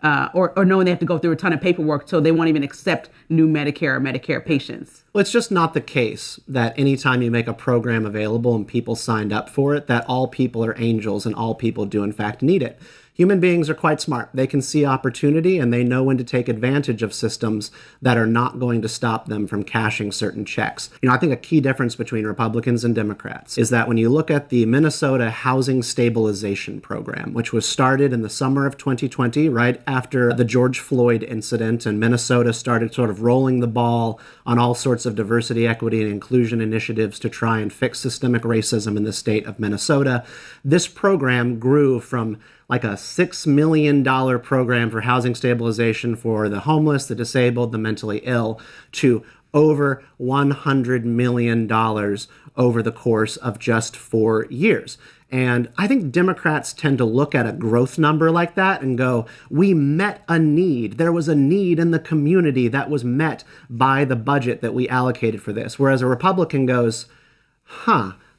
or knowing they have to go through a ton of paperwork, so they won't even accept new Medicare or Medicare patients. Well, it's just not the case that anytime you make a program available and people signed up for it, that all people are angels and all people do in fact need it. Human beings are quite smart. They can see opportunity and they know when to take advantage of systems that are not going to stop them from cashing certain checks. I think a key difference between Republicans and Democrats is that when you look at the Minnesota Housing Stabilization Program, which was started in the summer of 2020, right after the George Floyd incident, and Minnesota started sort of rolling the ball on all sorts of diversity, equity, and inclusion initiatives to try and fix systemic racism in the state of Minnesota, this program grew from like a $6 million program for housing stabilization for the homeless, the disabled, the mentally ill, to over $100 million over the course of just 4 years. And I think Democrats tend to look at a growth number like that and go, we met a need. There was a need in the community that was met by the budget that we allocated for this. Whereas a Republican goes,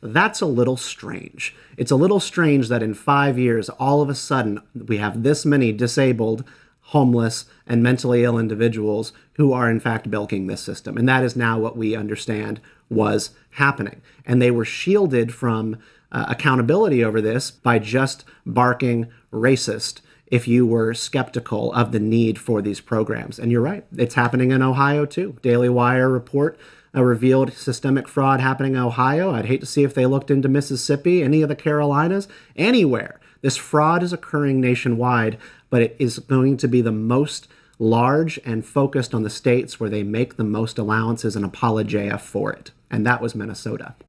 that's a little strange. It's a little strange that in 5 years, all of a sudden, we have this many disabled, homeless, and mentally ill individuals who are in fact bilking this system. And that is now what we understand was happening. And they were shielded from accountability over this by just barking racist if you were skeptical of the need for these programs. And you're right, it's happening in Ohio too. Daily Wire report revealed systemic fraud happening in Ohio. I'd hate to see if they looked into Mississippi, any of the Carolinas, anywhere. This fraud is occurring nationwide, but it is going to be the most large and focused on the states where they make the most allowances and apologia for it. And that was Minnesota.